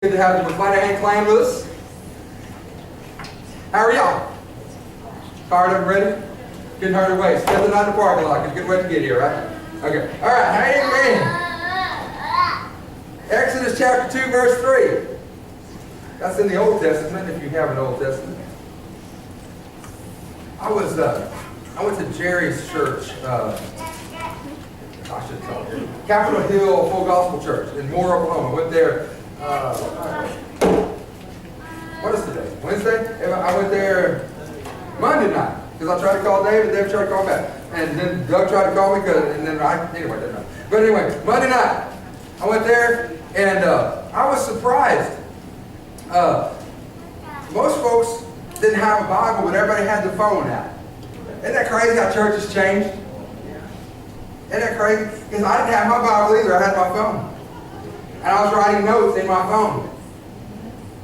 Good to have the McClanahan clan with us. How are y'all? Fired up and ready? Getting hard away. Spend the night in the parking lot. It's a good way to get here, right? Okay. All right. Amen. Exodus chapter 2, verse 3. That's in the Old Testament, if you have an Old Testament. I went to Jerry's church. I should tell you. Capitol Hill Full Gospel Church in Moore, Oklahoma. Went there. What is today? Wednesday? I went there Monday night because I tried to call Dave and Dave tried to call back, and then Doug tried to call me anyway, didn't know. But anyway, Monday night I went there and I was surprised. Most folks didn't have a Bible, but everybody had their phone out. Isn't that crazy how church has changed? Isn't that crazy? Because I didn't have my Bible either. I had my phone. And I was writing notes in my phone.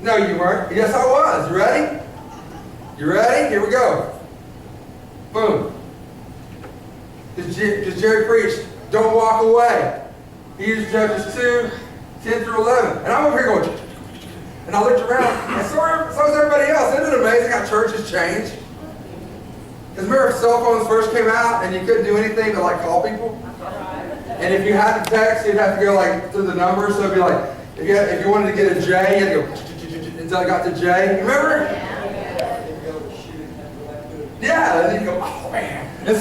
No, you weren't. Yes, I was. You ready? You ready? Here we go. Boom. Because Jerry preached, don't walk away. He used Judges 2, 10 through 11. And I'm over here going, and I looked around, and so is everybody else. Isn't it amazing how church has changed? Because remember cell phones first came out, and you couldn't do anything but call people? And if you had to text, you'd have to go through the numbers. So it'd be if you wanted to get a J, you had to go until I got to J. Remember? Yeah. And then you go, oh man. And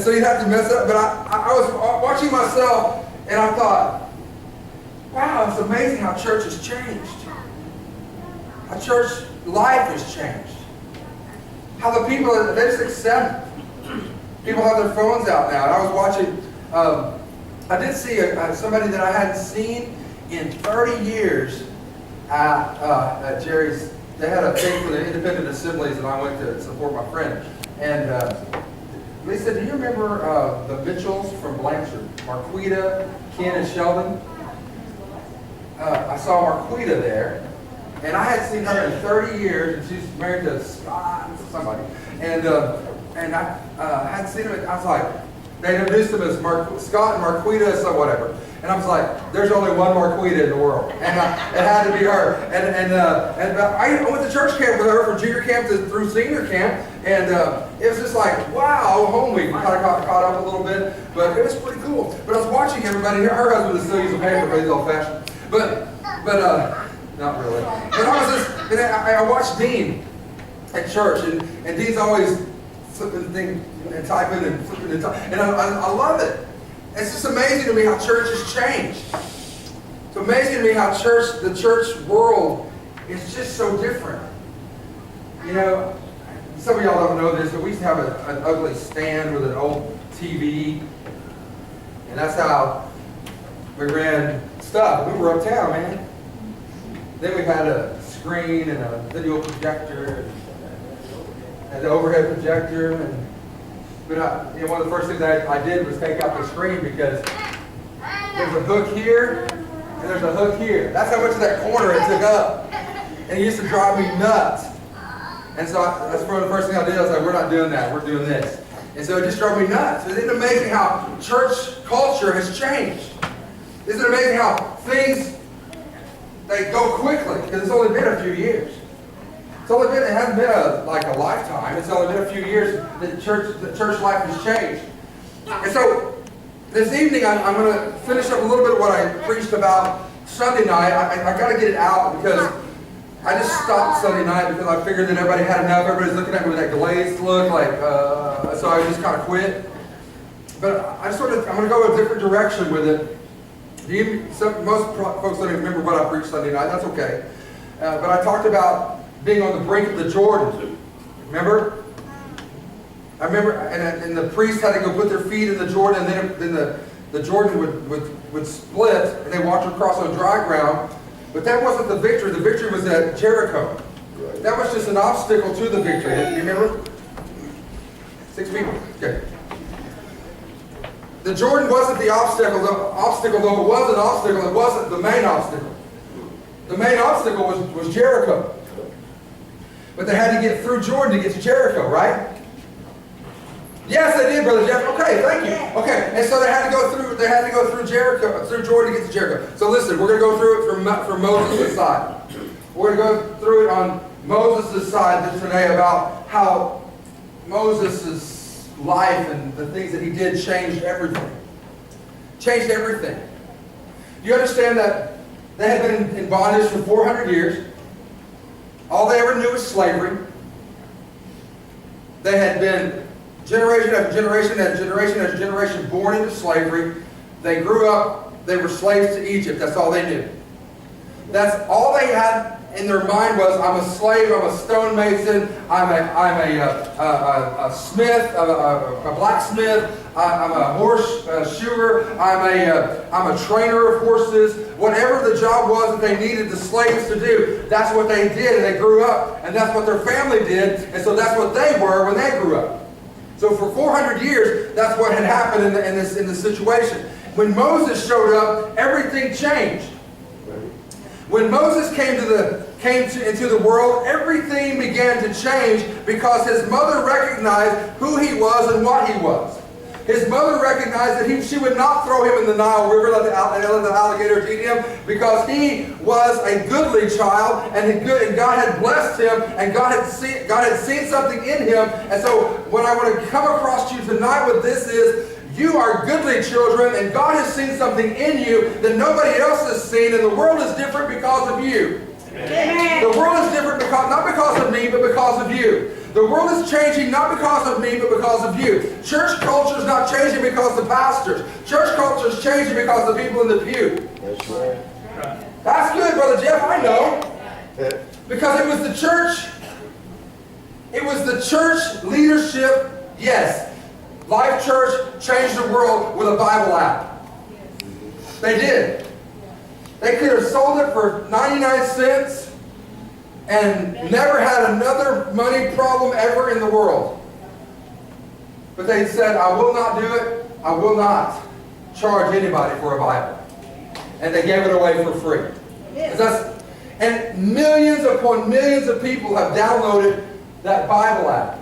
so you'd have to mess up. But I was watching myself, and I thought, wow, it's amazing how church has changed. How church life has changed. How the people, they just accept. People have their phones out now. And I was watching. I did see somebody that I hadn't seen in 30 years at Jerry's. They had a thing for the independent assemblies, and I went to support my friend. And they said, do you remember the Mitchells from Blanchard? Marquita, Ken, and Sheldon? I saw Marquita there, and I hadn't seen her in 30 years, and she's married to Scott, somebody. And I hadn't seen her. I was like, they introduced them as Scott and Marquita, so whatever. And I was like, there's only one Marquita in the world. And it had to be her. And I went to church camp with her from junior camp through senior camp. And it was just like, wow, home week. We kind of got caught up a little bit. But it was pretty cool. But I was watching everybody. Her husband is still using paper, but he's old-fashioned. But not really. And I watched Dean at church. And Dean's always flipping things and typing and flipping and typing. And I love it. It's just amazing to me how church has changed. It's amazing to me how the church world is just so different. You know, some of y'all don't know this, but we used to have an ugly stand with an old TV. And that's how we ran stuff. We were uptown, man. Then we had a screen and a video projector and the overhead projector. But one of the first things I did was take out the screen because there's a hook here and there's a hook here. That's how much of that corner it took up. And it used to drive me nuts. And so that's one of the first things I did. I was like, we're not doing that. We're doing this. And so it just drove me nuts. Isn't it amazing how church culture has changed? Isn't it amazing how things, they go quickly because it's only been a few years. It hasn't been a lifetime. It's only been a few years that church life has changed. And so this evening I'm going to finish up a little bit of what I preached about Sunday night. I got to get it out because I just stopped Sunday night because I figured that everybody had enough. Everybody's looking at me with that glazed look, so I just kind of quit. But I'm going to go a different direction with it. Most folks don't even remember what I preached Sunday night. That's okay. But I talked about being on the brink of the Jordan. Remember? I remember, and the priest had to go put their feet in the Jordan, and then the Jordan would split, and they walked across on dry ground. But that wasn't the victory. The victory was at Jericho. That was just an obstacle to the victory. You remember? 6 people. Okay. The Jordan wasn't the obstacle. The obstacle, though it was an obstacle, it wasn't the main obstacle. The main obstacle was Jericho. But they had to get through Jordan to get to Jericho, right? Yes, they did, Brother Jeff. Okay, thank you. Okay, and so they had to go through Jericho, through Jordan to get to Jericho. So listen, we're going to go through it from Moses' side. We're going to go through it on Moses' side today about how Moses' life and the things that he did changed everything. Changed everything. Do you understand that they had been in bondage for 400 years? All they ever knew was slavery. They had been generation after generation after generation after generation born into slavery. They grew up, they were slaves to Egypt. That's all they knew. That's all they had in their mind was, I'm a slave, I'm a stonemason, I'm a smith, a blacksmith, I'm a horse shoer, I'm a trainer of horses. Whatever the job was that they needed the slaves to do, that's what they did, and they grew up, and that's what their family did, and so that's what they were when they grew up. So for 400 years, that's what had happened in this situation. When Moses showed up, everything changed. When Moses came into the world, everything began to change because his mother recognized who he was and what he was. His mother recognized that she would not throw him in the Nile River, let the alligators eat him, because he was a goodly child, and God had blessed him, and God had seen something in him. And so what I want to come across to you tonight with this is, you are goodly children, and God has seen something in you that nobody else has seen, and the world is different because of you. Amen. The world is different not because of me, but because of you. The world is changing not because of me, but because of you. Church culture is not changing because of the pastors. Church culture is changing because of the people in the pew. That's right. That's good, Brother Jeff, I know. Because it was the church. It was the church leadership, yes. Life Church changed the world with a Bible app. They did. They could have sold it for 99 cents and never had another money problem ever in the world. But they said, I will not do it. I will not charge anybody for a Bible. And they gave it away for free. And millions upon millions of people have downloaded that Bible app.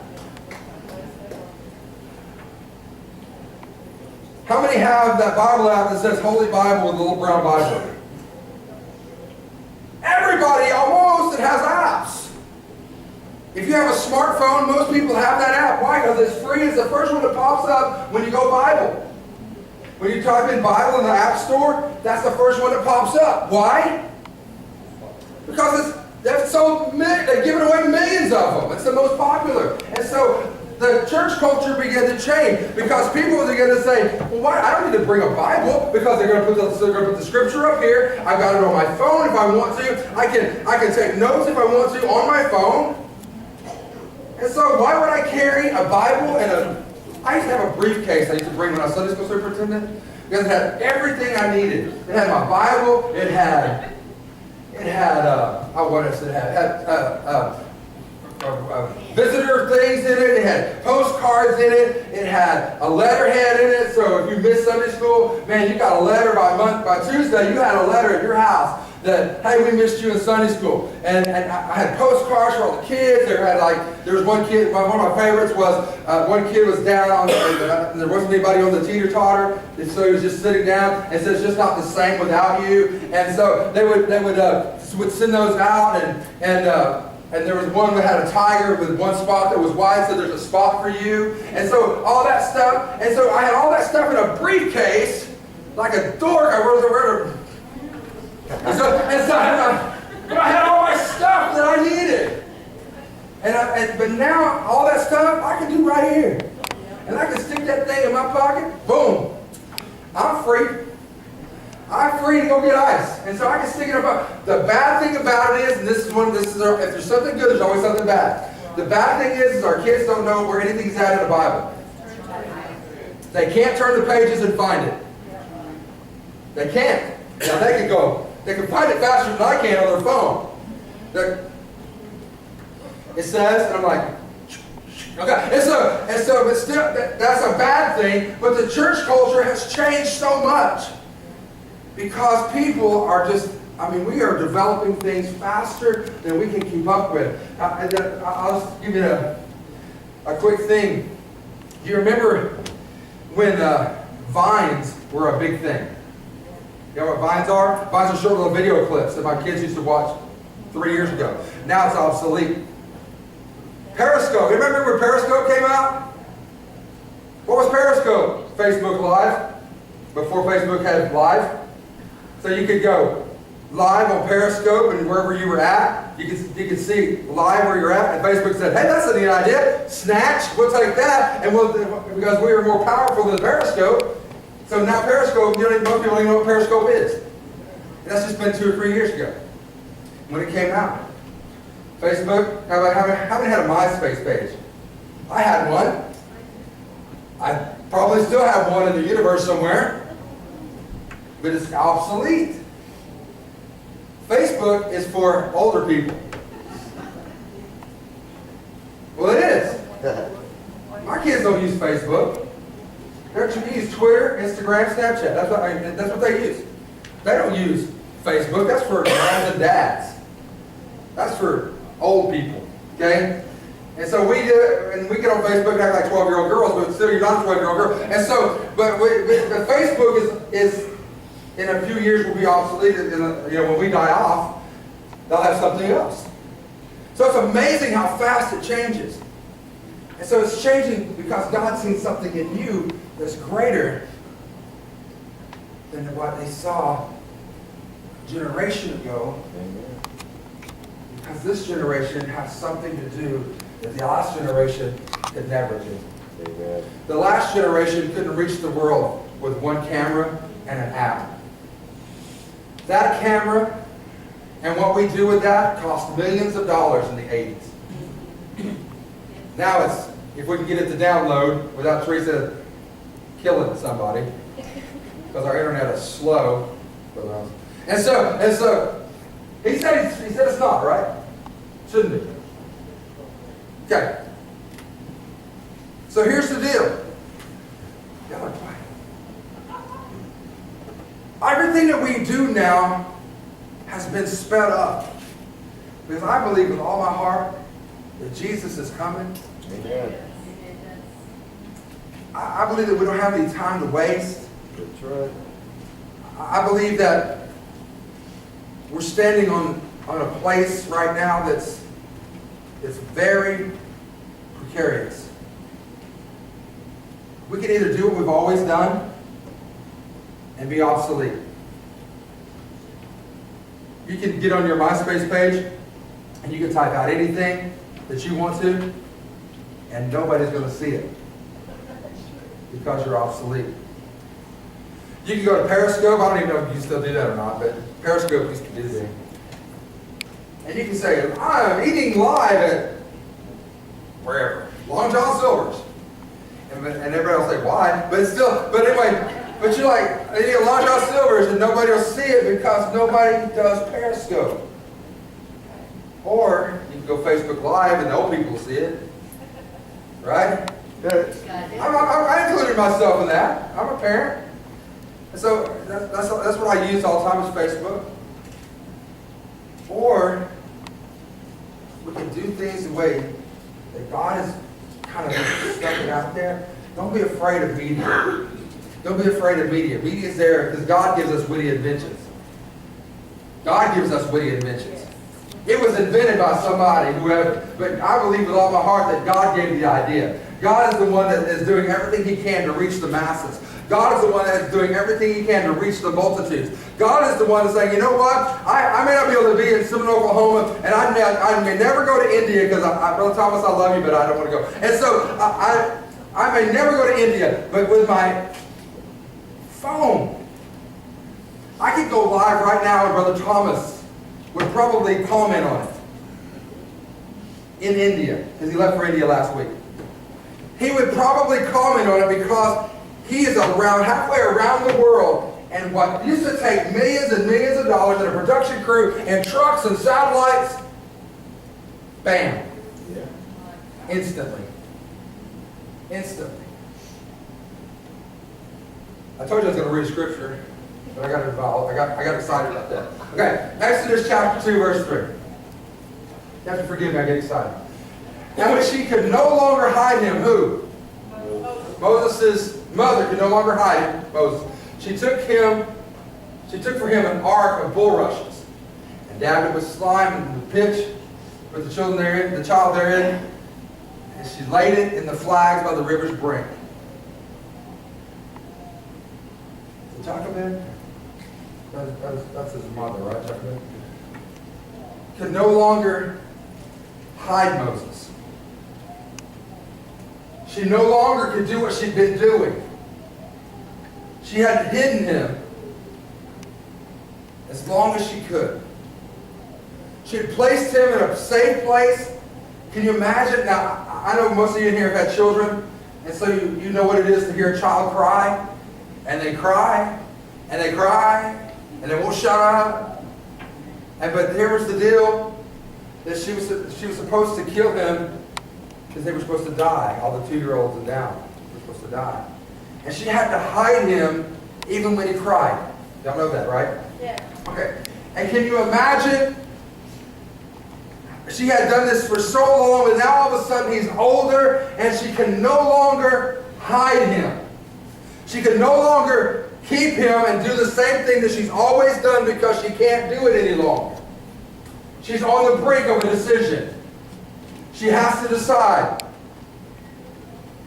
How many have that Bible app that says Holy Bible with a little brown Bible? Everybody almost that has apps. If you have a smartphone, most people have that app. Why? Because it's free. It's the first one that pops up when you go Bible. When you type in Bible in the App Store, that's the first one that pops up. Why? Because they've given away millions of them. It's the most popular. And so the church culture began to change because people began to say, well, why? I don't need to bring a Bible because they're going to put the scripture up here. I've got it on my phone if I want to. I can take notes if I want to on my phone. And so why would I carry a Bible I used to have a briefcase I used to bring when I was Sunday school superintendent because it had everything I needed. It had my Bible. It had what else? It had visitor things in it. It had postcards in it. It had a letterhead in it. So if you missed Sunday school, man, you got a letter by Tuesday. You had a letter at your house that, hey, we missed you in Sunday school. And I had postcards for all the kids. There was one kid. One of my favorites was one kid was down and there wasn't anybody on the teeter-totter, and so he was just sitting down and said, it's just not the same without you. And so they would send those out and there was one that had a tiger with one spot that was white, so there's a spot for you. And so all that stuff. And so I had all that stuff in a briefcase, like a dork. But I had all my stuff that I needed. But now all that stuff I can do right here. And I can stick that thing in my pocket. Boom. I'm free. I'm free to go get ice. And so I can stick it in my pocket. The bad thing about it is, and if there's something good, there's always something bad. The bad thing is our kids don't know where anything's at in the Bible. They can't turn the pages and find it. They can't. Now they can find it faster than I can on their phone. It says, and I'm like, okay. And so but still, that's a bad thing. But the church culture has changed so much because people are we are developing things faster than we can keep up with. I'll just give you a quick thing. Do you remember when vines were a big thing? You know what vines are? Vines are short little video clips that my kids used to watch 3 years ago. Now it's obsolete. Periscope. You remember when Periscope came out? What was Periscope? Facebook Live. Before Facebook had Live. So you could go live on Periscope, and wherever you were at, you could see live where you're at. And Facebook said, hey, that's a neat idea. Snatch, we'll take that. And because we were more powerful than Periscope. So now Periscope, most people don't even know what Periscope is. And that's just been 2 or 3 years ago when it came out. Facebook, how many had a MySpace page? I had one. I probably still have one in the universe somewhere. But it's obsolete. Facebook is for older people. Well, it is. My kids don't use Facebook. They use Twitter, Instagram, Snapchat. That's what they use. They don't use Facebook. That's for moms and dads. That's for old people. Okay? And so we do, and we get on Facebook and act like 12-year-old girls, but still you're not a 12-year-old girl. And so, but Facebook is in a few years will be obsolete. When we die off, they'll have something else. So it's amazing how fast it changes. And so it's changing because God's seen something in you that's greater than what they saw a generation ago. Because this generation has something to do that the last generation could never do. Amen. The last generation couldn't reach the world with one camera and an app. That camera and what we do with that cost millions of dollars in the 80s. Now it's, if we can get it to download without Teresa killing somebody, because our internet is slow. And so he said it's not, right? Shouldn't be. Okay. So here's the deal. Y'all are quiet. Everything that we do now has been sped up. Because I believe with all my heart that Jesus is coming. Amen. I believe that we don't have any time to waste. That's right. I believe that we're standing on a place right now that's very precarious. We can either do what we've always done and be obsolete. You can get on your MySpace page and you can type out anything that you want to, and nobody's going to see it because you're obsolete. You can go to Periscope. I don't even know if you can still do that or not, but Periscope used to do that. And you can say, I'm eating live at wherever, Long John Silver's. And everybody will say, why? But anyway, but you're like, Long John Silver's, and nobody will see it because nobody does Periscope. Or you can go Facebook Live and the old people will see it. Right? I included myself in that. I'm a parent. And so that's what I use all the time is Facebook. Or we can do things the way that God has kind of stuck it out there. Don't be afraid of media. Don't be afraid of media. Media is there because God gives us witty inventions. God gives us witty inventions. It was invented by somebody, whoever. But I believe with all my heart that God gave the idea. God is the one that is doing everything He can to reach the masses. God is the one that is doing everything He can to reach the multitudes. God is the one that's saying, you know what? I may not be able to be in Seminole, Oklahoma, and I may never go to India because, Brother Thomas, I love you, but I don't want to go. And so I may never go to India, but with my phone, I could go live right now and Brother Thomas would probably comment on it in India, because he left for India last week. He would probably comment on it because he is halfway around the world, and what used to take millions and millions of dollars and a production crew and trucks and satellites, bam, instantly. I told you I was going to read scripture, but I got involved. I got excited about that. Okay, Exodus chapter 2, verse 3. You have to forgive me, I get excited. Now when she could no longer hide him, who? Moses' mother could no longer hide him, Moses. She took for him an ark of bulrushes. And and dabbed it with slime and with pitch, put the child therein, and she laid it in the flags by the river's brink. Is it Jochebed? That's his mother, right, Jochebed? Could no longer hide Moses. She no longer could do what she'd been doing. She had hidden him as long as she could. She had placed him in a safe place. Can you imagine? Now, I know most of you in here have had children, and so you know what it is to hear a child cry, and they cry, and they cry, and they won't shut up. But here was the deal, that she was supposed to kill him because they were supposed to die. All the 2-year-olds and down were supposed to die. And she had to hide him even when he cried. Y'all know that, right? Yeah. Okay. And can you imagine? She had done this for so long, and now all of a sudden he's older, and she can no longer hide him. She can no longer keep him and do the same thing that she's always done because she can't do it any longer. She's on the brink of a decision. She has to decide.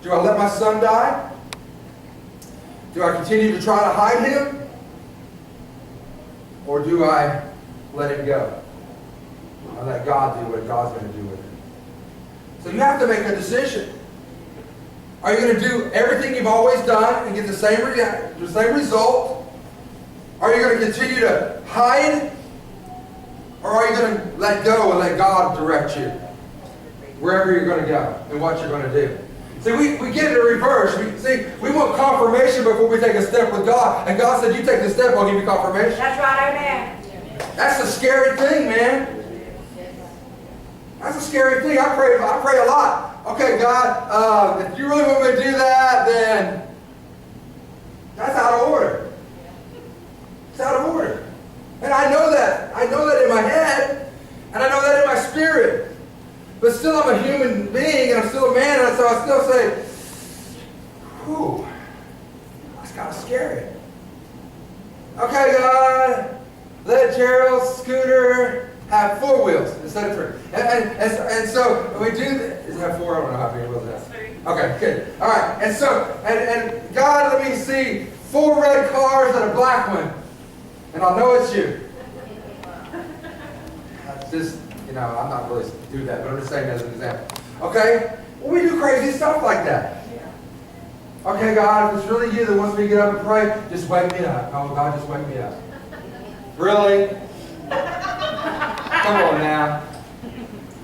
Do I let my son die? Do I continue to try to hide him? Or do I let him go? I let God do what God's going to do with it. So you have to make a decision. Are you going to do everything you've always done and get the same result? Are you going to continue to hide? Or are you going to let go and let God direct you wherever you're going to go and what you're going to do? See, we get it in reverse. We want confirmation before we take a step with God. And God said, you take the step, I'll give you confirmation. That's right, amen. That's a scary thing, man. That's a scary thing. I pray a lot. Okay, God, if you really want me to do that, then that's out of order. It's out of order. And I know that. I know that in my head, and I know that in my spirit. But still, I'm a human being, and I'm still a man, and so I still say, whew, that's kind of scary. Okay, God, let Gerald's scooter have 4 wheels instead of 3. And so we do this. Does it have 4? I don't know how many wheels it has. 3. Okay, good. All right. And so, and God, let me see 4 red cars and a black one. And I'll know it's you. That's just, I'm not really do that, but I'm just saying as an example. Okay? Well, we do crazy stuff like that. Okay, God, if it's really you that wants me to get up and pray, just wake me up. Oh, God, just wake me up. Really? Come on now.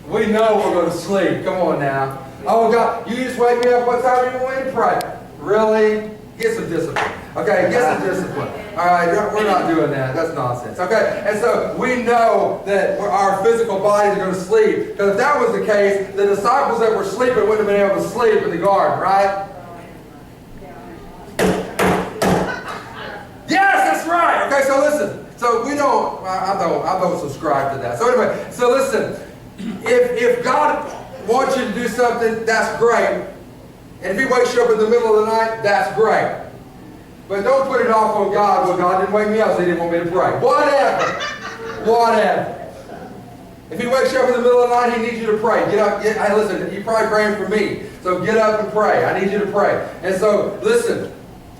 We know we'll go to sleep. Come on now. Oh, God, you just wake me up. What time do you want me to pray? Really? Get some discipline. Okay, get some discipline. All right, we're not doing that. That's nonsense. Okay, and so we know that our physical bodies are going to sleep. Because if that was the case, the disciples that were sleeping wouldn't have been able to sleep in the garden, right? Yes, that's right. Okay, so listen. So we don't, I don't subscribe to that. So anyway, so listen. If God wants you to do something, that's great. And if He wakes you up in the middle of the night, that's great. But don't put it off on God. Well, God didn't wake me up, so He didn't want me to pray. Whatever. Whatever. If He wakes you up in the middle of the night, He needs you to pray. Get up. Hey, listen, you're probably praying for me. So get up and pray. I need you to pray. And so, listen.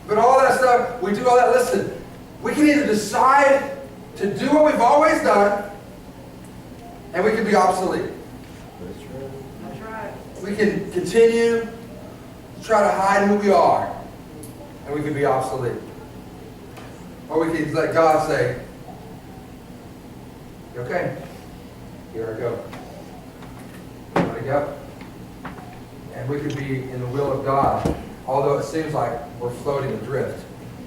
But all that stuff, we do all that. Listen, we can either decide to do what we've always done, and we can be obsolete. That's right. We can continue to try to hide who we are, and we can be obsolete. Or we can let God say, okay, here I go. Let it go. And we can be in the will of God, although it seems like we're floating adrift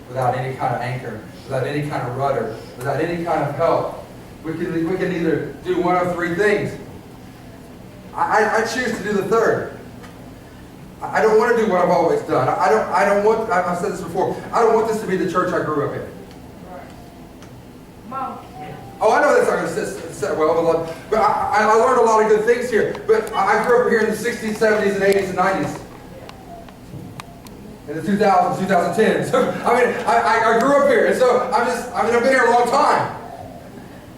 without any kind of anchor, without any kind of rudder, without any kind of help. We can either do one of 3 things. I choose to do the third. I don't want to do what I've always done. I don't want, I've said this before, I don't want this to be the church I grew up in. Mom. Oh, I know that's not going to sit well, but I learned a lot of good things here. But I grew up here in the 60s, 70s, and 80s, and 90s. In the 2000s, 2010s. So, I grew up here, and so I've been here a long time.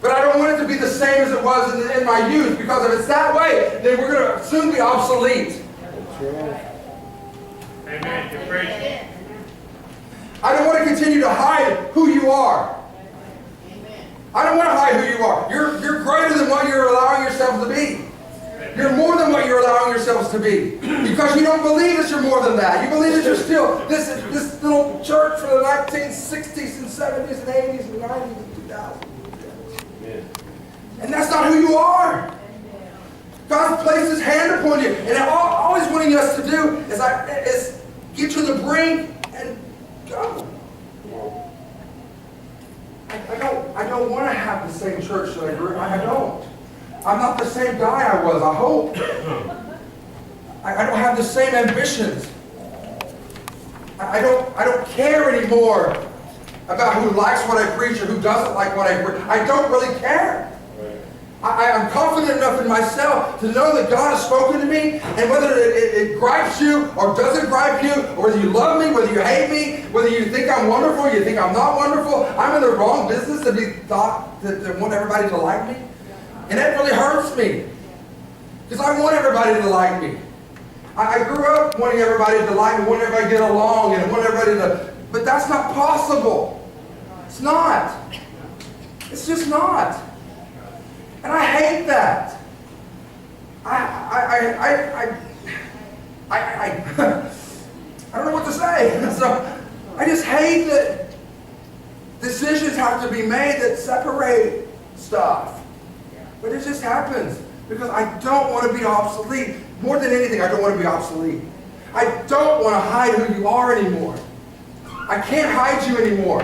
But I don't want it to be the same as it was in my youth, because if it's that way, then we're going to soon be obsolete. That's right. Amen. You're preaching. I don't want to continue to hide who you are. I don't want to hide who you are. You're greater than what you're allowing yourselves to be. You're more than what you're allowing yourselves to be. Because you don't believe that you're more than that. You believe that you're still this little church from the 1960s and 70s and 80s and 90s and 2000s. And that's not who you are. God's placed His hand upon you. And all He's wanting us to do is get to the brink and go. I don't want to have the same church that I grew up. I don't. I'm not the same guy I was, I hope. I don't have the same ambitions. I don't care anymore about who likes what I preach or who doesn't like what I preach. I don't really care. I'm confident enough in myself to know that God has spoken to me, and whether it gripes you or doesn't gripe you, or whether you love me, whether you hate me, whether you think I'm wonderful, you think I'm not wonderful, I'm in the wrong business to be thought to want everybody to like me. And that really hurts me, because I want everybody to like me. I grew up wanting everybody to like me, wanting everybody to get along, and wanting everybody to, but that's not possible. It's not. It's just not. And I hate that. I don't know what to say. So I just hate that decisions have to be made that separate stuff. But it just happens because I don't want to be obsolete. More than anything, I don't want to be obsolete. I don't want to hide who you are anymore. I can't hide you anymore.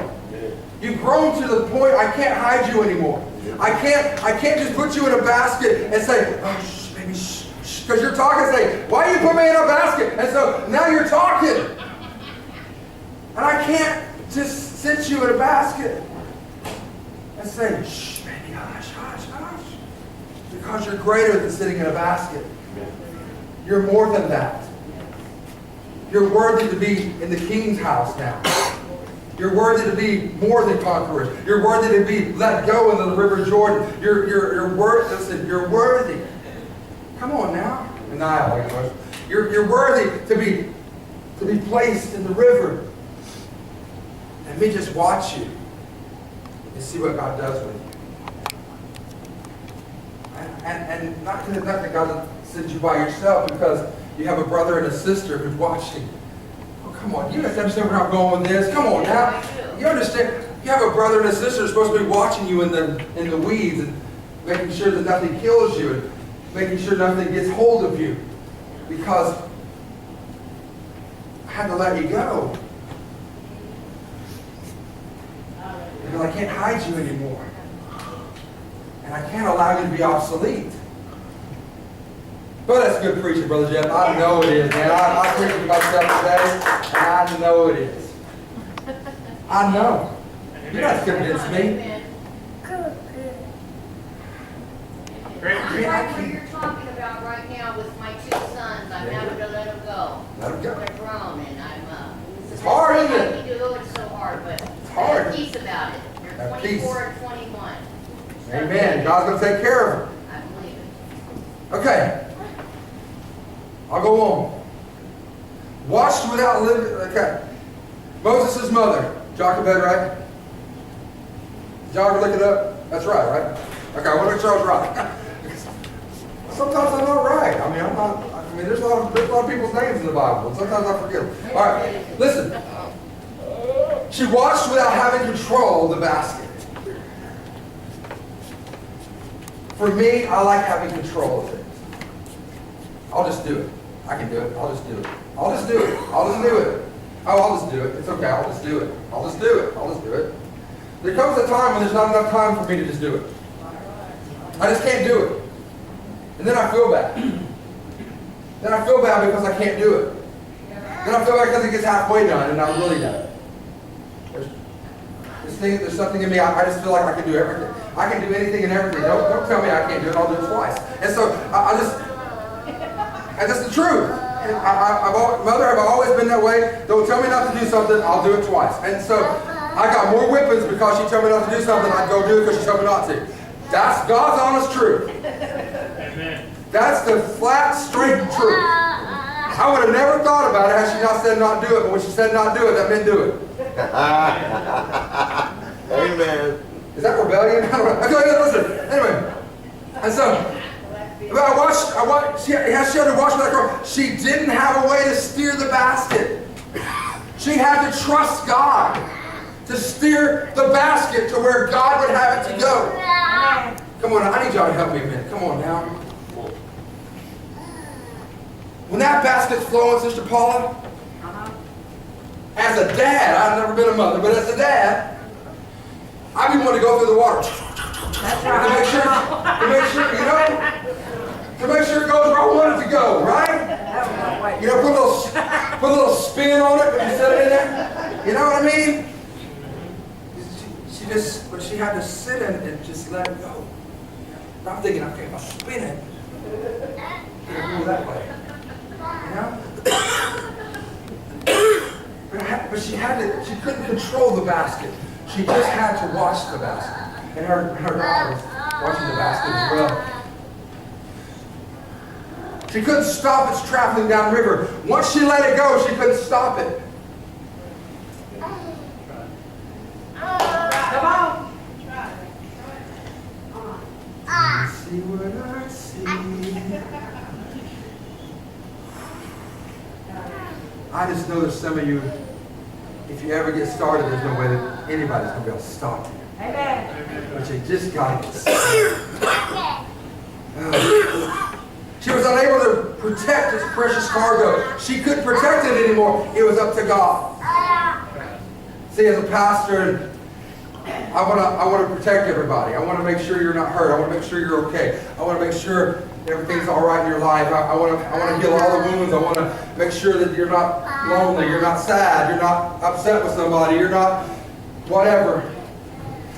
You've grown to the point I can't hide you anymore. I can't just put you in a basket and say, oh, shh, baby, shh, shh, because you're talking and say, why do you put me in a basket? And so now you're talking. And I can't just sit you in a basket and say, shh, baby, hush, hush, hush. Because you're greater than sitting in a basket. You're more than that. You're worthy to be in the King's house now. You're worthy to be more than conquerors. You're worthy to be let go into the river Jordan. You're worthy. Come on now. You're worthy to be placed in the river. And me just watch you and see what God does with you. And not that God sends you by yourself, because you have a brother and a sister who's watching. Come on, you guys understand where I'm going with this? Come on now. You understand? You have a brother and a sister who's supposed to be watching you in the weeds and making sure that nothing kills you and making sure nothing gets hold of you. Because I had to let you go. Because I can't hide you anymore. And I can't allow you to be obsolete. But that's good preaching, Brother Jeff. I know it is, man. I'm preaching to myself today, and I know it is. I know. You're not convinced me. Right where you're talking about right now with my two sons, I'm having to let them go. Let them go. They're grown, and I'm. It's hard, isn't it? We do it's so hard, but It's hard. I have peace about it. They're Have 24 peace. and 21. Amen. God's going to take care of them. I believe it. Okay. I'll go on. Washed without living. Okay. Moses' mother. Jochebed, right? Did y'all ever look it up? That's right? Okay, I want to make sure I was right. Sometimes I'm not right. There's a lot of people's names in the Bible, and sometimes I forget them. All right, listen. She washed without having control of the basket. For me, I like having control of things. I'll just do it. I can do it. I'll just do it. I'll just do it. I'll just do it. Oh, I'll just do it. It's okay. I'll just do it. I'll just do it. I'll just do it. There comes a time when there's not enough time for me to just do it. I just can't do it. And then I feel bad. Then I feel bad because I can't do it. Then I feel bad because it gets halfway done and I'm really done. There's something in me, I just feel like I can do everything. I can do anything and everything. Don't tell me I can't do it. I'll do it twice. And so and that's the truth. And Mother, I've always been that way. Don't tell me not to do something, I'll do it twice. And so I got more whippings because she told me not to do something. I'd go do it because she told me not to. That's God's honest truth. Amen. That's the flat, straight truth. I would have never thought about it had she not said not do it, but when she said not do it, that meant do it. Amen. Is that rebellion? I don't know. Okay, listen. Anyway, and so, she had to wash with that girl. She didn't have a way to steer the basket. She had to trust God to steer the basket to where God would have it to go. Come on, I need y'all to help me a minute. Come on now. When that basket's flowing, Sister Paula, as a dad, I've never been a mother, but as a dad, I'd be wanting to go through the water. To make sure, you know, to make sure it goes where I want it to go, right? You know, put a little spin on it when you set it in there. You know what I mean? But she had to sit in it and just let it go. And I'm thinking, okay, if I spin it, it'll go that way. You know? But she couldn't control the basket. She just had to watch the basket. And her daughter was watching the basket as well. She couldn't stop its traveling downriver. Once she let it go, she couldn't stop it. Come on. See what I see. I just know there's some of you, if you ever get started, there's no way that anybody's going to be able to stop you. Amen. But you just got to get started. She was unable to protect this precious cargo. She couldn't protect it anymore. It was up to God. See, as a pastor, I want to protect everybody. I want to make sure you're not hurt. I want to make sure you're okay. I want to make sure everything's all right in your life. I want to heal all the wounds. I want to make sure that you're not lonely. You're not sad. You're not upset with somebody. You're not whatever.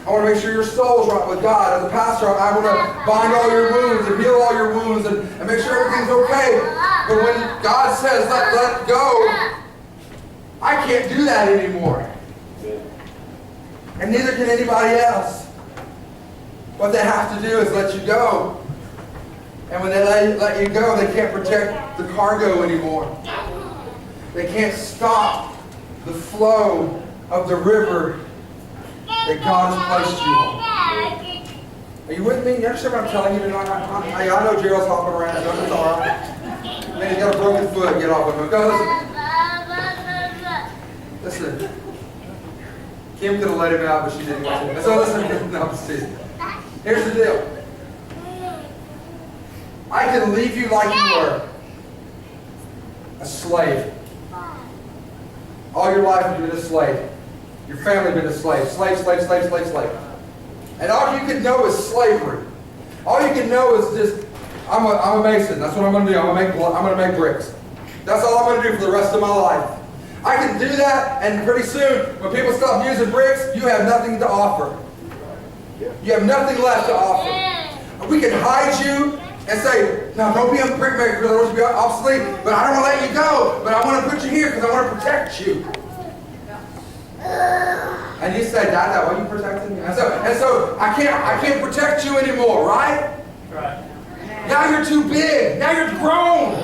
I want to make sure your soul's right with God. As a pastor, I want to bind all your wounds and heal all your wounds and make sure everything's okay. But when God says, let it go, I can't do that anymore. And neither can anybody else. What they have to do is let you go. And when they let you go, they can't protect the cargo anymore. They can't stop the flow of the river that God has placed you on. Are you with me? You understand what I'm telling you tonight? I know Gerald's hopping around. It's all right. Man, he's got a broken foot. Get off of him. Go, listen. Kim could have let him out, but she didn't want to. So listen. No, I'm just teasing. Here's the deal. I can leave you like you were. A slave. All your life you've been a slave. Your family been a slave. Slave. And all you can know is slavery. All you can know is just, I'm a mason. That's what I'm going to do. I'm going to make bricks. That's all I'm going to do for the rest of my life. I can do that, and pretty soon, when people stop using bricks, you have nothing to offer. You have nothing left to offer. We can hide you and say, no, don't be a brick maker because I don't want you to be obsolete, but I don't want to let you go. But I want to put you here because I want to protect you. And you say, Dad, why are you protecting me? And so I can't protect you anymore, right? Right. Now you're too big. Now you're grown.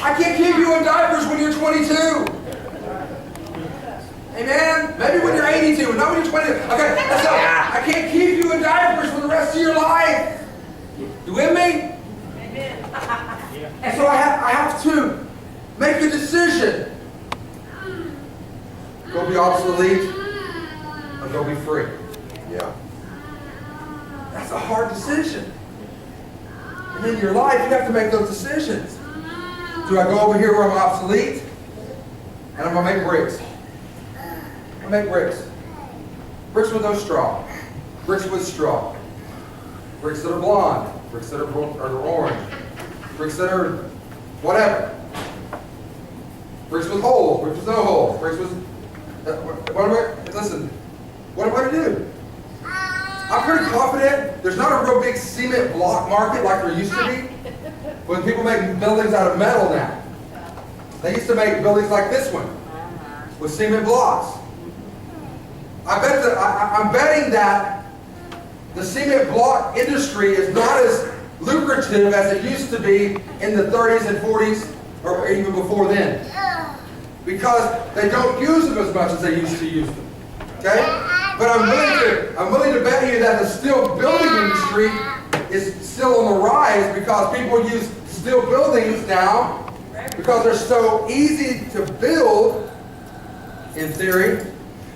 I can't keep you in diapers when you're 22. Amen? Maybe when you're 82, not when you're 22. Okay, and so I can't keep you in diapers for the rest of your life. You with me? Amen. And so I have to make a decision. Go be obsolete or go be free. Yeah. That's a hard decision. And in your life, you have to make those decisions. Do I go over here where I'm obsolete? And I'm going to make bricks. I make bricks. Bricks with no straw. Bricks with straw. Bricks that are blonde. Bricks that are orange. Bricks that are whatever. Bricks with holes. Bricks with no holes. Bricks with... Listen, what am I to do? I'm pretty confident there's not a real big cement block market like there used to be. When people make buildings out of metal now. They used to make buildings like this one with cement blocks. I'm betting that The cement block industry is not as lucrative as it used to be in the 30s and 40s, or even before then. Because they don't use them as much as they used to use them. Okay? But I'm willing to bet you that the steel building industry is still on the rise because people use steel buildings now because they're so easy to build, in theory.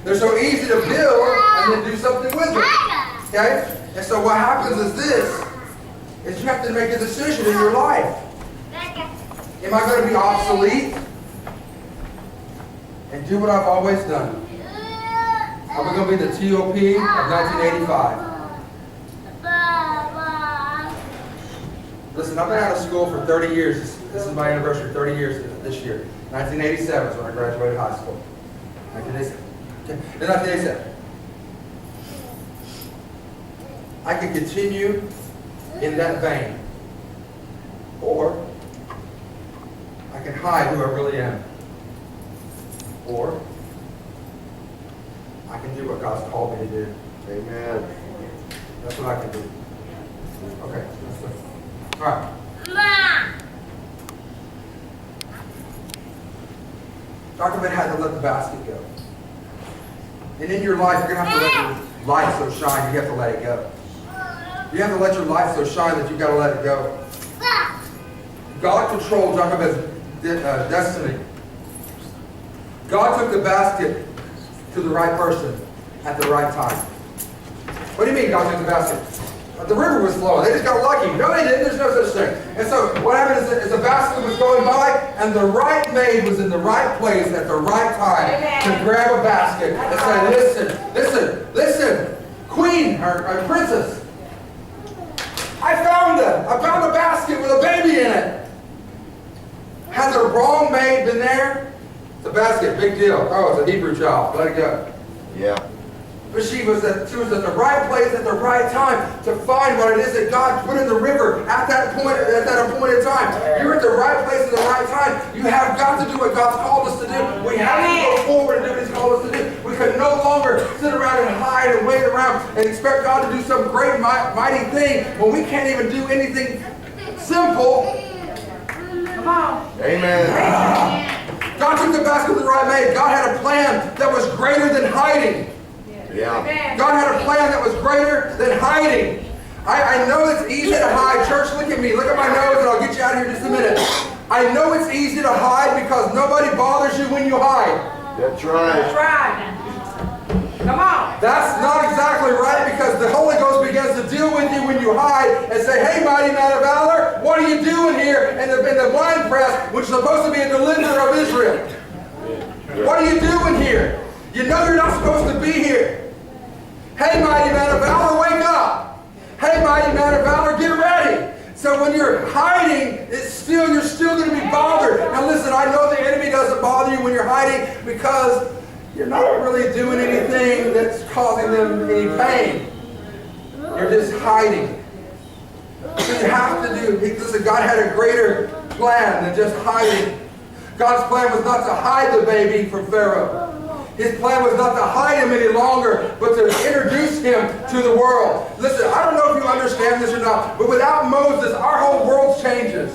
They're so easy to build and then do something with them. Okay? And so what happens is this, is you have to make a decision in your life. Am I going to be obsolete and do what I've always done? Are we going to be the TOP of 1985? Listen, I've been out of school for 30 years. This is my anniversary, 30 years this year. 1987 is when I graduated high school. 1987. Okay. In 1987. I can continue in that vein. Or I can hide who I really am. Or I can do what God's called me to do. Amen. That's what I can do. Okay. All right. Dr. Ben had to let the basket go. And in your life, you're going to have to let your light so shine, you have to let it go. You have to let your light so shine that you've got to let it go. God controlled Dr. Ben's destiny. God took the basket to the right person at the right time. What do you mean God took the basket? The river was flowing. They just got lucky. No, they didn't. There's no such thing. And so what happened is the basket was going by, and the right maid was in the right place at the right time to grab a basket and say, listen, listen, listen, queen or princess, I found a basket with a baby in it. Had the wrong maid been there, it's a basket, big deal. Oh, it's a Hebrew child. Let it go. Yeah. But she was at the right place at the right time to find what it is that God put in the river at that appointed time. You're at the right place at the right time. You have got to do what God's called us to do. We have to go forward and do what He's called us to do. We can no longer sit around and hide and wait around and expect God to do some great, mighty thing when we can't even do anything simple. Come on. Amen. God took the basket with the right maid. God had a plan that was greater than hiding. Yeah. God had a plan that was greater than hiding. I know it's easy to hide. Church, look at me. Look at my nose and I'll get you out of here in just a minute. I know it's easy to hide because nobody bothers you when you hide. That's right. That's right. Come on. That's not exactly right because the Holy Ghost begins to deal with you when you hide and say, hey, mighty man of valor, what are you doing here in the wine press, which is supposed to be a deliverer of Israel? What are you doing here? You know you're not supposed to be here. Hey, mighty man of valor, wake up. Hey, mighty man of valor, get ready. So when you're hiding, you're still going to be bothered. Now listen, I know the enemy doesn't bother you when you're hiding because you're not really doing anything that's causing them any pain. You're just hiding. So you have to do, listen, God had a greater plan than just hiding. God's plan was not to hide the baby from Pharaoh. His plan was not to hide him any longer, but to introduce him to the world. Listen, I don't know if you understand this or not, but without Moses, our whole world changes.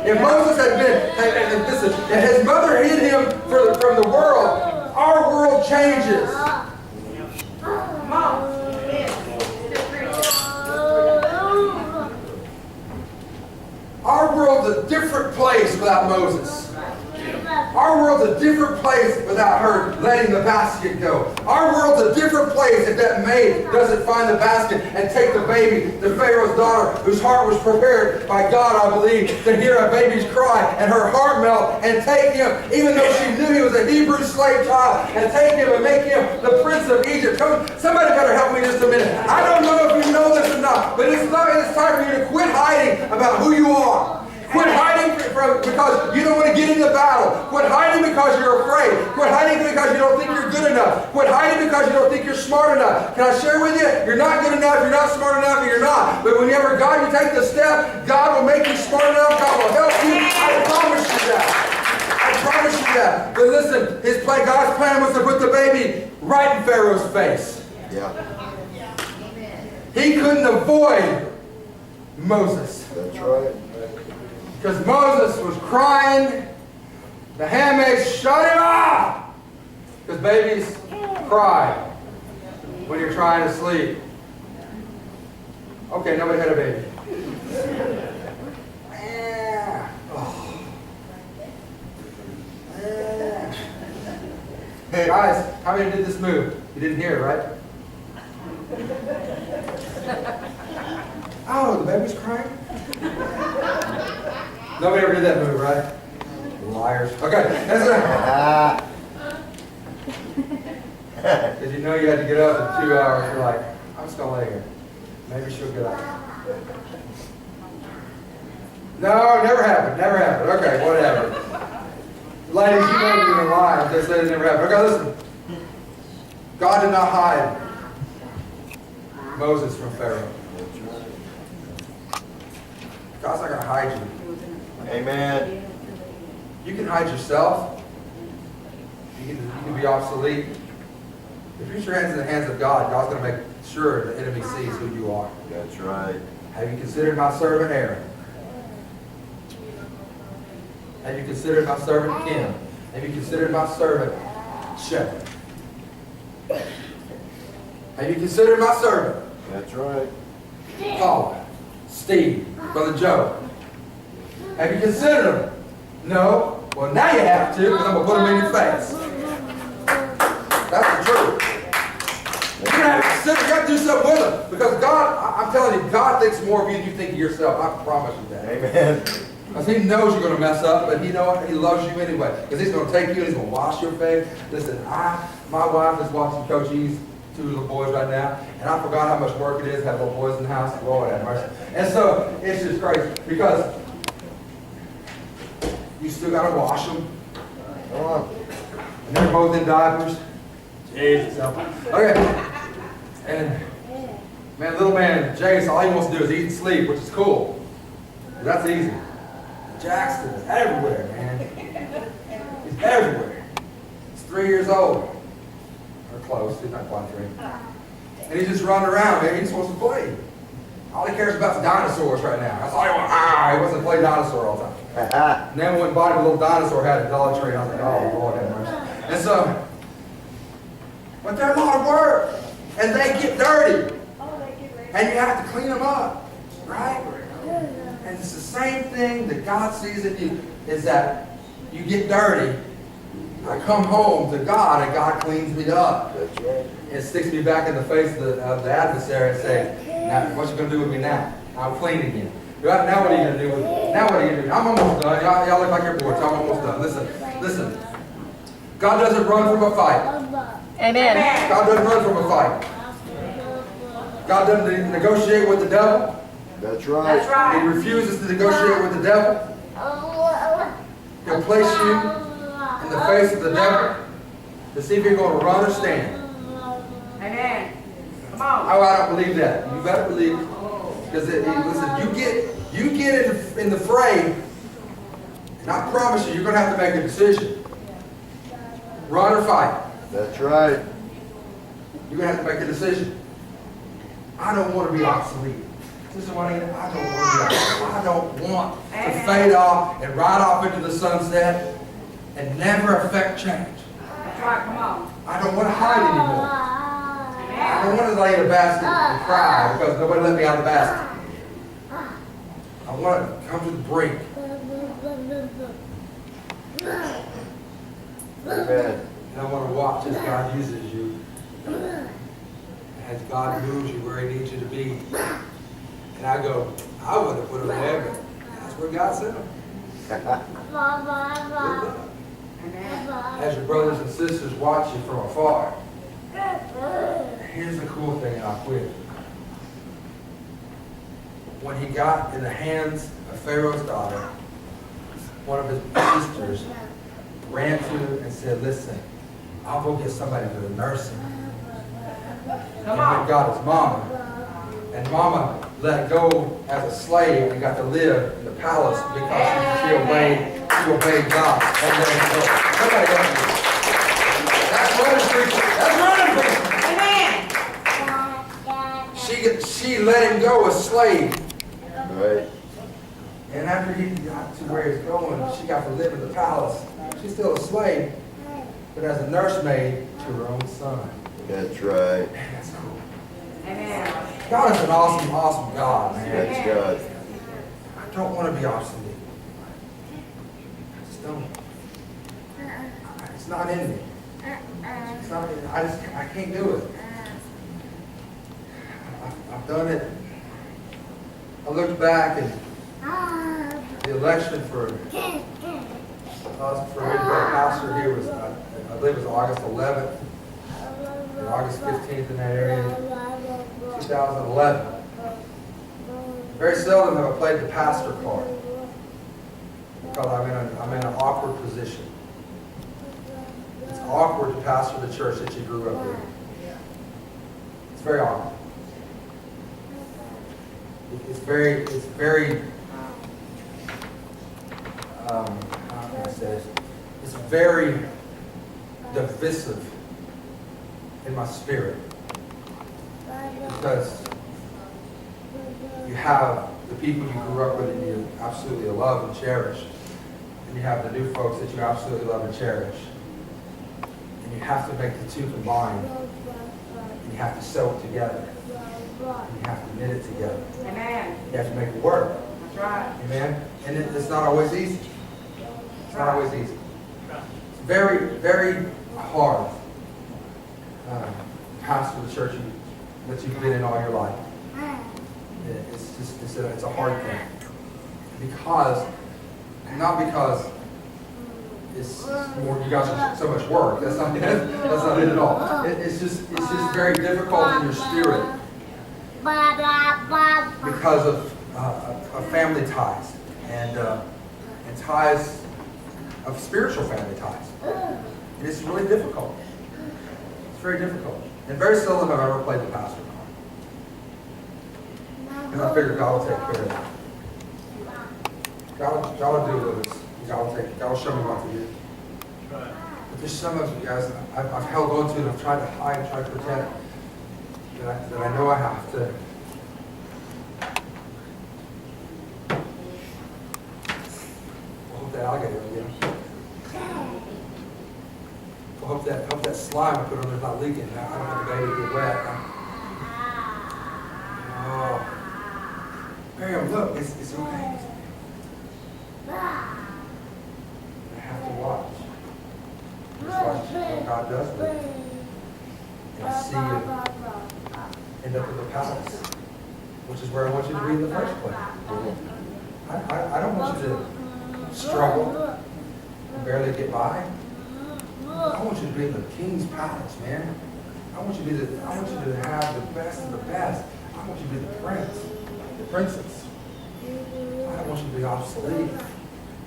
If Moses had been, and his mother hid him from the world, our world changes. Come on. Our world's a different place without Moses. Our world's a different place without her letting the basket go. Our world's a different place if that maid doesn't find the basket and take the baby, the Pharaoh's daughter, whose heart was prepared by God, I believe, to hear a baby's cry and her heart melt and take him, even though she knew he was a Hebrew slave child, and take him and make him the prince of Egypt. Somebody better help me just a minute. I don't know if you know this or not, but it's time for you to quit hiding about who you are. Quit hiding because you don't want to get in the battle. Quit hiding because you're afraid. Quit hiding because you don't think you're good enough. Quit hiding because you don't think you're smart enough. Can I share with you? You're not good enough, you're not smart enough, and you're not. But whenever God, you take the step, God will make you smart enough, God will help you. I promise you that. I promise you that. But listen, God's plan was to put the baby right in Pharaoh's face. Yeah. He couldn't avoid Moses. That's right. Because Moses was crying. The handmaids shut him off. Because babies cry when you're trying to sleep. Okay, nobody had a baby. Yeah. Oh. Yeah. Guys, how many did this move? You didn't hear it, right? Oh, the baby's crying? Nobody ever did that move, right? Liars. Okay, that's because you know you had to get up in 2 hours. You're like, I'm just going to lay here. Maybe she'll get up. No, never happened. Never happened. Okay, whatever. Ladies, you know you're lying. They said it never happened. Okay, listen. God did not hide Moses from Pharaoh. God's not going to hide you. Amen. You can hide yourself. You can be obsolete. If you put your hands in the hands of God, God's going to make sure the enemy sees who you are. That's right. Have you considered my servant Aaron? Have you considered my servant Kim? Have you considered my servant Shepard? Have you considered my servant That's right. Paula, Steve, Brother Joe? Have you considered them? No? Well, now you have to, because I'm going to put them in your face. That's the truth. You're going to have to consider, you got to do something with them. Because God, I'm telling you, God thinks more of you than you think of yourself. I promise you that. Amen. Because He knows you're going to mess up, but He knows He loves you anyway. Because He's going to take you and He's going to wash your face. Listen, my wife is watching Coach E's 2 little boys right now, and I forgot how much work it is to have little boys in the house. Lord have mercy. And so it's just crazy because you still got to wash them. Come on. And they're both in diapers. Jesus. Okay. And man, little man, Jace, all he wants to do is eat and sleep, which is cool. That's easy. Jackson is everywhere, man. He's everywhere. He's 3 years old. Or close, he's not quite 3. And he's just running around, man. He's supposed to play. All he cares about is dinosaurs right now. That's all he wants. He wants to play dinosaur all the time. And then we went and bought him a little dinosaur had a Dollar Tree, and I was like, oh, Lord have mercy. And so, but they're a lot of work. And they get dirty. And you have to clean them up. Right? And it's the same thing that God sees in you, is that you get dirty. I come home to God, and God cleans me up. That's right. It sticks me back in the face of the adversary and say, now, what you going to do with me now? I'm clean again. Right, now what are you going to do with me? Now what are you going to do? I'm almost done. Y'all look like you're bored, so I'm almost done. Listen. God doesn't run from a fight. Amen. God doesn't run from a fight. God doesn't negotiate with the devil. That's right. That's right. He refuses to negotiate with the devil. He'll place you in the face of the devil to see if you're going to run or stand. Amen. Come on. Oh, I don't believe that. You better believe it. Because listen, you get in the fray, and I promise you, you're going to have to make a decision. Run or fight. That's right. You're going to have to make a decision. I don't want to be obsolete. Listen, I don't want to be obsolete. I don't want to fade off and ride off into the sunset and never affect change. That's right. Come on. I don't want to hide anymore. I don't want to lay in a basket and cry because nobody let me out of the basket. I want to come to the brink. Amen. And I want to watch as God uses you. As God moves you where He needs you to be. And I go, I wouldn't have put him there, but that's where God sent him. As your brothers and sisters watch you from afar. Here's the cool thing, and I'll quit. When he got in the hands of Pharaoh's daughter, one of his sisters ran to him and said, listen, I'll go get somebody to nurse him. Come And on. got his mama. And mama let go as a slave and got to live in the palace because she obeyed God. And let him go. Somebody help me. That's running preaching. That's running preaching. Amen. She she let him go a slave. Right. And after he got to where he's going, she got to live in the palace. She's still a slave, but as a nursemaid to her own son. That's right. Man, that's cool. Amen. God is an awesome, awesome God, man. That's God. I don't want to be obsolete. I just don't. It's not in me. It's not in me. I can't do it. I've done it. I looked back and the election for me to be a pastor here was, I believe it was August 11th and August 15th in that area, 2011. Very seldom have I played the pastor card because I'm in an awkward position. It's awkward to pastor the church that you grew up in. It's very awkward. It's very, how can I say this? It's very divisive in my spirit because you have the people you grew up with and you absolutely love and cherish, and you have the new folks that you absolutely love and cherish, and you have to make the two combined, and you have to sew it together. You have to knit it together. Amen. You have to make it work. That's right. Amen? And it's not always easy. It's not always easy. It's very, very hard to pastor the church that you've been in all your life. It's a hard thing. Not because it's more, you guys are so much work. That's not it at all. It's just very difficult in your spirit. Because of family ties and ties of spiritual family ties. And it's really difficult. It's very difficult. And very seldom have I ever played the pastor card. And I figure God will take care of that. God will do with us. God will show me what to do. But there's some of you guys I've held on to and I've tried to hide and tried to protect. That I know I have to. I hope that alligator will get him. I hope that slime I put on there's not leaking. I don't want the baby to get wet. Oh. Miriam, look, it's okay. I have to watch. Just watch what God does with it. And see you end up in the palace, which is where I want you to be in the first place. I don't want you to struggle and barely get by. I want you to be in the king's palace, man. I want you to have the best of the best. I want you to be the prince, the princess. I don't want you to be obsolete.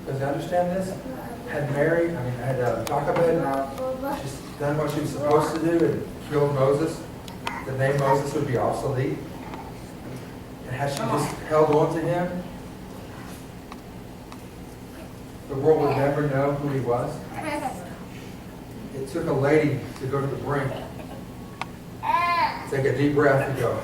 Because you understand this? Had Jochebed just done what she was supposed to do and killed Moses, the name Moses would be obsolete. And had she just held on to him, the world would never know who he was. It took a lady to go to the brink, take a deep breath and go,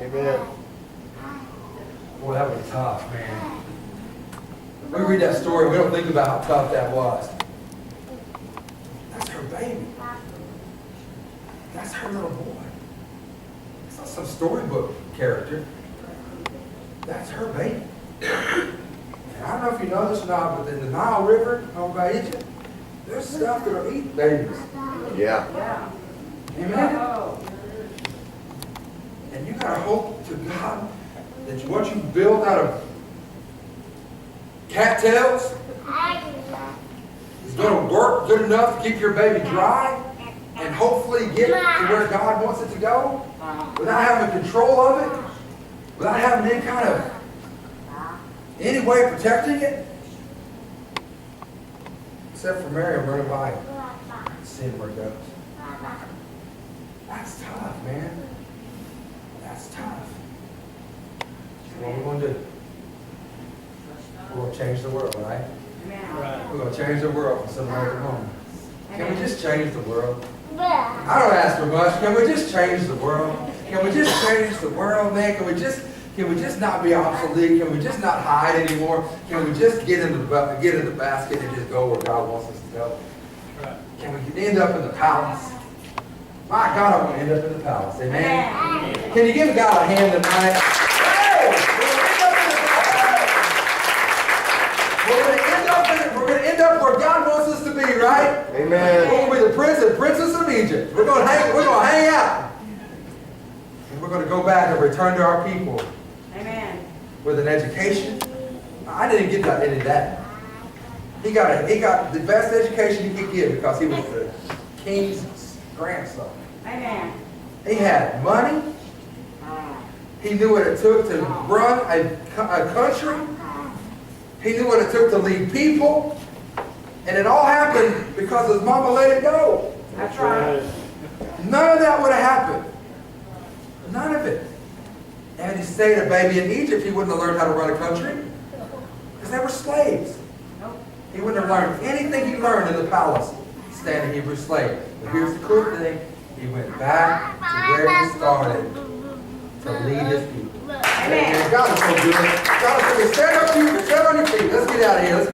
Amen. boy, that was tough, man. When we read that story, we don't think about how tough that was. That's her baby. That's her little boy. It's not some storybook character. That's her baby. And I don't know if you know this or not, but in the Nile River over by Egypt, there's stuff that'll eat babies. Yeah. Yeah. Amen? Oh. And you got to hope to God that what you build out of cattails is going to work good enough to keep your baby dry and hopefully get it to where God wants it to go without having control of it, without having any way of protecting it, except for Miriam running by it, seeing where it goes. That's tough, man. That's tough. So what are we going to do? We're going to change the world, right? Amen. Right. We're going to change the world for some other moment. Can we Amen. just change the world? I don't ask for much. Can we just change the world? Can we just change the world, man? Can we just not be obsolete? Can we just not hide anymore? Can we just get in the basket and just go where God wants us to go? Right. Can we end up in the palace? My God, I want to end up in the palace. Amen. Amen. Can you give God a hand tonight? Hey! We're going to end up where God wants us to be, right? Amen. We're going to be the prince and princess of Egypt. We're going to hang out. And we're going to go back and return to our people Amen. with an education. I didn't get any of that. He got the best education he could get because he was the king's grandson. Amen. He had money. He knew what it took to run a country. He knew what it took to lead people. And it all happened because his mama let it go. That's right. None of that would have happened. None of it. And he stayed a baby in Egypt, he wouldn't have learned how to run a country. Because they were slaves. Nope. He wouldn't have learned anything he learned in the palace, staying a Hebrew slave. But here's the cool thing. He went back to where he started to lead his people. Amen. God is so good. God is so good. Stand up on your feet. Let's get out of here.